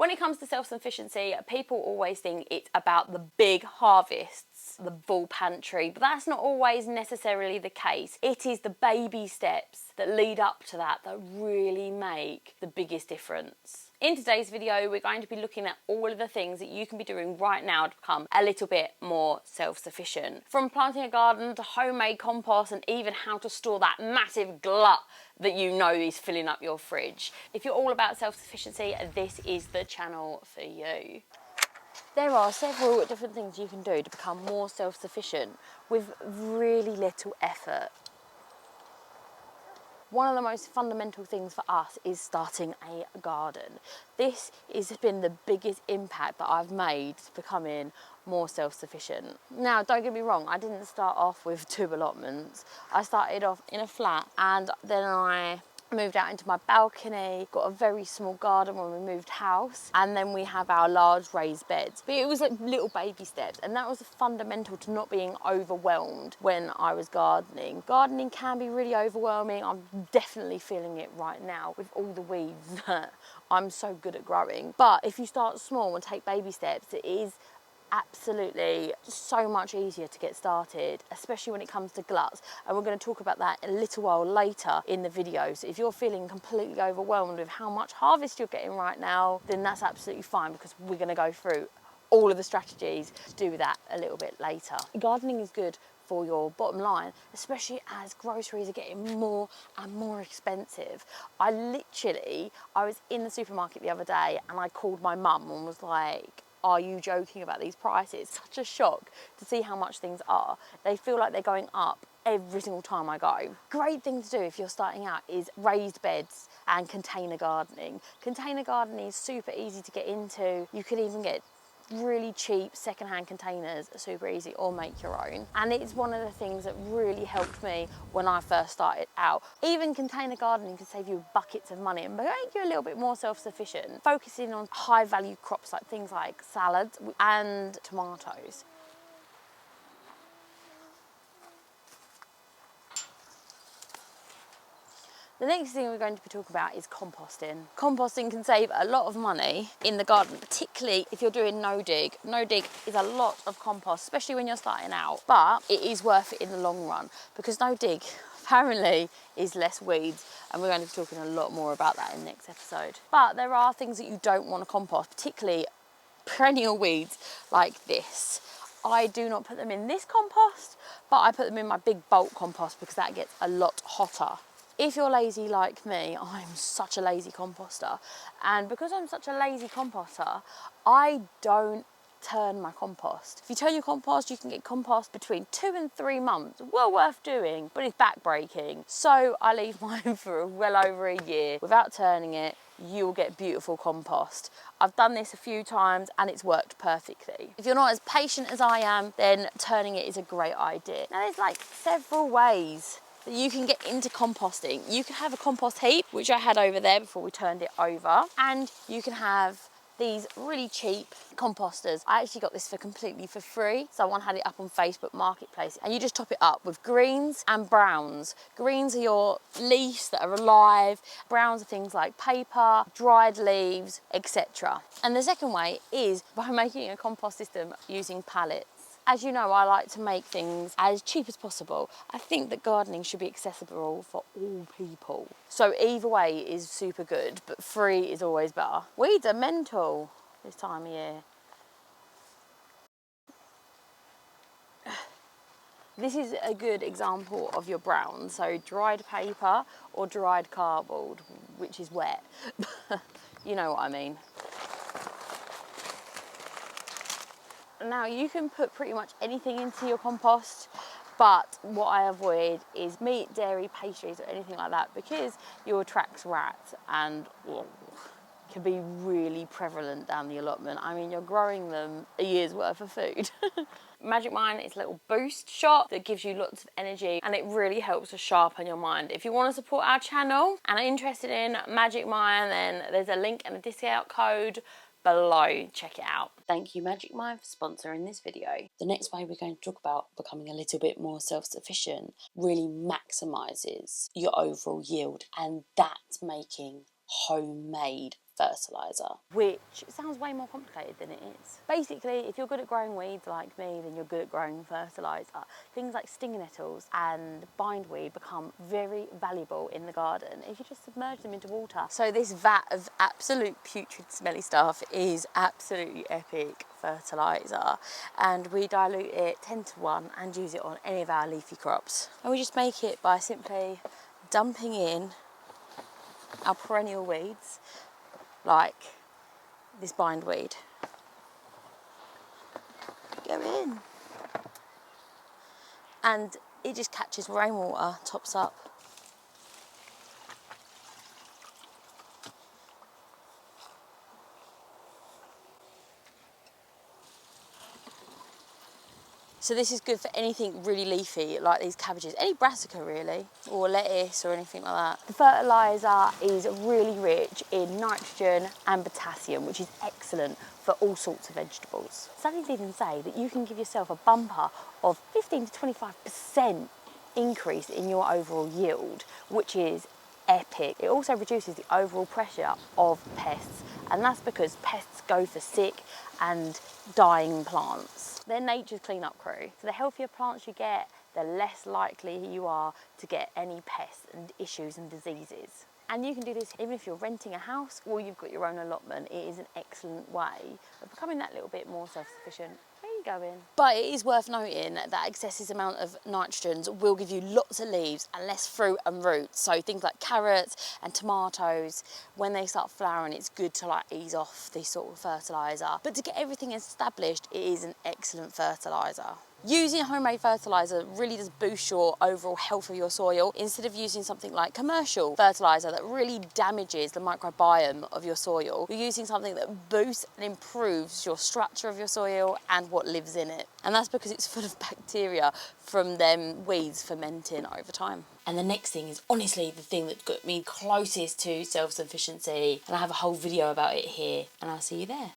When it comes to self-sufficiency, people always think it's about the big harvests, the full pantry, but that's not always necessarily the case. It is the baby steps that lead up to that that really make the biggest difference. In today's video, we're going to be looking at all of the things that you can be doing right now to become a little bit more self-sufficient. From planting a garden to homemade compost, and even how to store that massive glut that you know is filling up your fridge. If you're all about self-sufficiency, this is the channel for you. There are several different things you can do to become more self-sufficient with really little effort. One of the most fundamental things for us is starting a garden. This has been the biggest impact that I've made to becoming more self-sufficient. Now, don't get me wrong, I didn't start off with 2 allotments. I started off in a flat, and then I moved out into my balcony, got a very small garden when we moved house, and then we have our large raised beds. But it was like little baby steps, and that was fundamental to not being overwhelmed when I was gardening. Gardening can be really overwhelming. I'm definitely feeling it right now with all the weeds that I'm so good at growing. But if you start small and take baby steps, it is absolutely so much easier to get started, especially when it comes to gluts, and we're going to talk about that a little while later in the video. So if you're feeling completely overwhelmed with how much harvest you're getting right now, then that's absolutely fine, because we're going to go through all of the strategies to do with that a little bit later. Gardening is good for your bottom line, especially as groceries are getting more and more expensive. I was in the supermarket the other day and I called my mum and was like, are you joking about these prices? Such a shock to see how much things are. They feel like they're going up every single time I go. Great thing to do if you're starting out is raised beds and container gardening. Container gardening is super easy to get into. You can even get really cheap secondhand containers, are super easy, or make your own. And it's one of the things that really helped me when I first started out. Even container gardening can save you buckets of money and make you a little bit more self-sufficient, focusing on high value crops like things like salads and tomatoes. The next thing we're going to be talking about is composting. Composting can save a lot of money in the garden, particularly if you're doing no dig. No dig is a lot of compost, especially when you're starting out, but it is worth it in the long run, because no dig apparently is less weeds, and we're going to be talking a lot more about that in the next episode. But there are things that you don't want to compost, particularly perennial weeds like this. I do not put them in this compost, but I put them in my big bulk compost because that gets a lot hotter. If you're lazy like me, I'm such a lazy composter, and because I'm such a lazy composter, I don't turn my compost. If you turn your compost, you can get compost between 2 and 3 months. Well worth doing, but it's back-breaking. So I leave mine for well over a year without turning it. You'll get beautiful compost. I've done this a few times and it's worked perfectly. If you're not as patient as I am, then turning it is a great idea. Now there's like several ways that you can get into composting. You can have a compost heap, which I had over there before we turned it over, and you can have these really cheap composters. I actually got this for completely for free. Someone had it up on Facebook Marketplace, and you just top it up with greens and browns. Greens are your leaves that are alive. Browns are things like paper, dried leaves, etc. And the second way is by making a compost system using pallets. As you know, I like to make things as cheap as possible. I think that gardening should be accessible for all people. So either way is super good, but free is always better. Weeds are mental this time of year. This is a good example of your brown. So dried paper or dried cardboard, which is wet. You know what I mean. Now you can put pretty much anything into your compost, but what I avoid is meat, dairy, pastries or anything like that, because you attract rats and can be really prevalent down the allotment. I mean, you're growing them a year's worth of food. Magic Mind is a little boost shot that gives you lots of energy, and it really helps to sharpen your mind. If you want to support our channel and are interested in Magic Mind, then there's a link and a discount code below. Check it out. Thank you Magic Mind for sponsoring this video. The next way we're going to talk about becoming a little bit more self-sufficient really maximises your overall yield, and that's making homemade fertilizer, which sounds way more complicated than it is. Basically, if you're good at growing weeds like me, then you're good at growing fertilizer. Things like stinging nettles and bindweed become very valuable in the garden if you just submerge them into water. So this vat of absolute putrid smelly stuff is absolutely epic fertilizer, and we dilute it 10:1 and use it on any of our leafy crops. And we just make it by simply dumping in our perennial weeds like this bindweed. Go in. And it just catches rainwater, tops up. So this is good for anything really leafy, like these cabbages, any brassica really, or lettuce or anything like that. The fertiliser is really rich in nitrogen and potassium, which is excellent for all sorts of vegetables. Studies even say that you can give yourself a bumper of 15 to 25% increase in your overall yield, which is epic. It also reduces the overall pressure of pests, and that's because pests go for sick and dying plants. They're nature's clean-up crew. So the healthier plants you get, the less likely you are to get any pests and issues and diseases. And you can do this even if you're renting a house or you've got your own allotment. It is an excellent way of becoming that little bit more self-sufficient. Where are you going? But it is worth noting that excessive amount of nitrogens will give you lots of leaves and less fruit and roots. So things like carrots and tomatoes, when they start flowering, it's good to like ease off this sort of fertiliser. But to get everything established, it is an excellent fertiliser. Using homemade fertiliser really does boost your overall health of your soil instead of using something like commercial fertiliser that really damages the microbiome of your soil. You're using something that boosts and improves your structure of your soil and what lives in it. And that's because it's full of bacteria from them weeds fermenting over time. And the next thing is honestly the thing that got me closest to self-sufficiency, and I have a whole video about it here, and I'll see you there.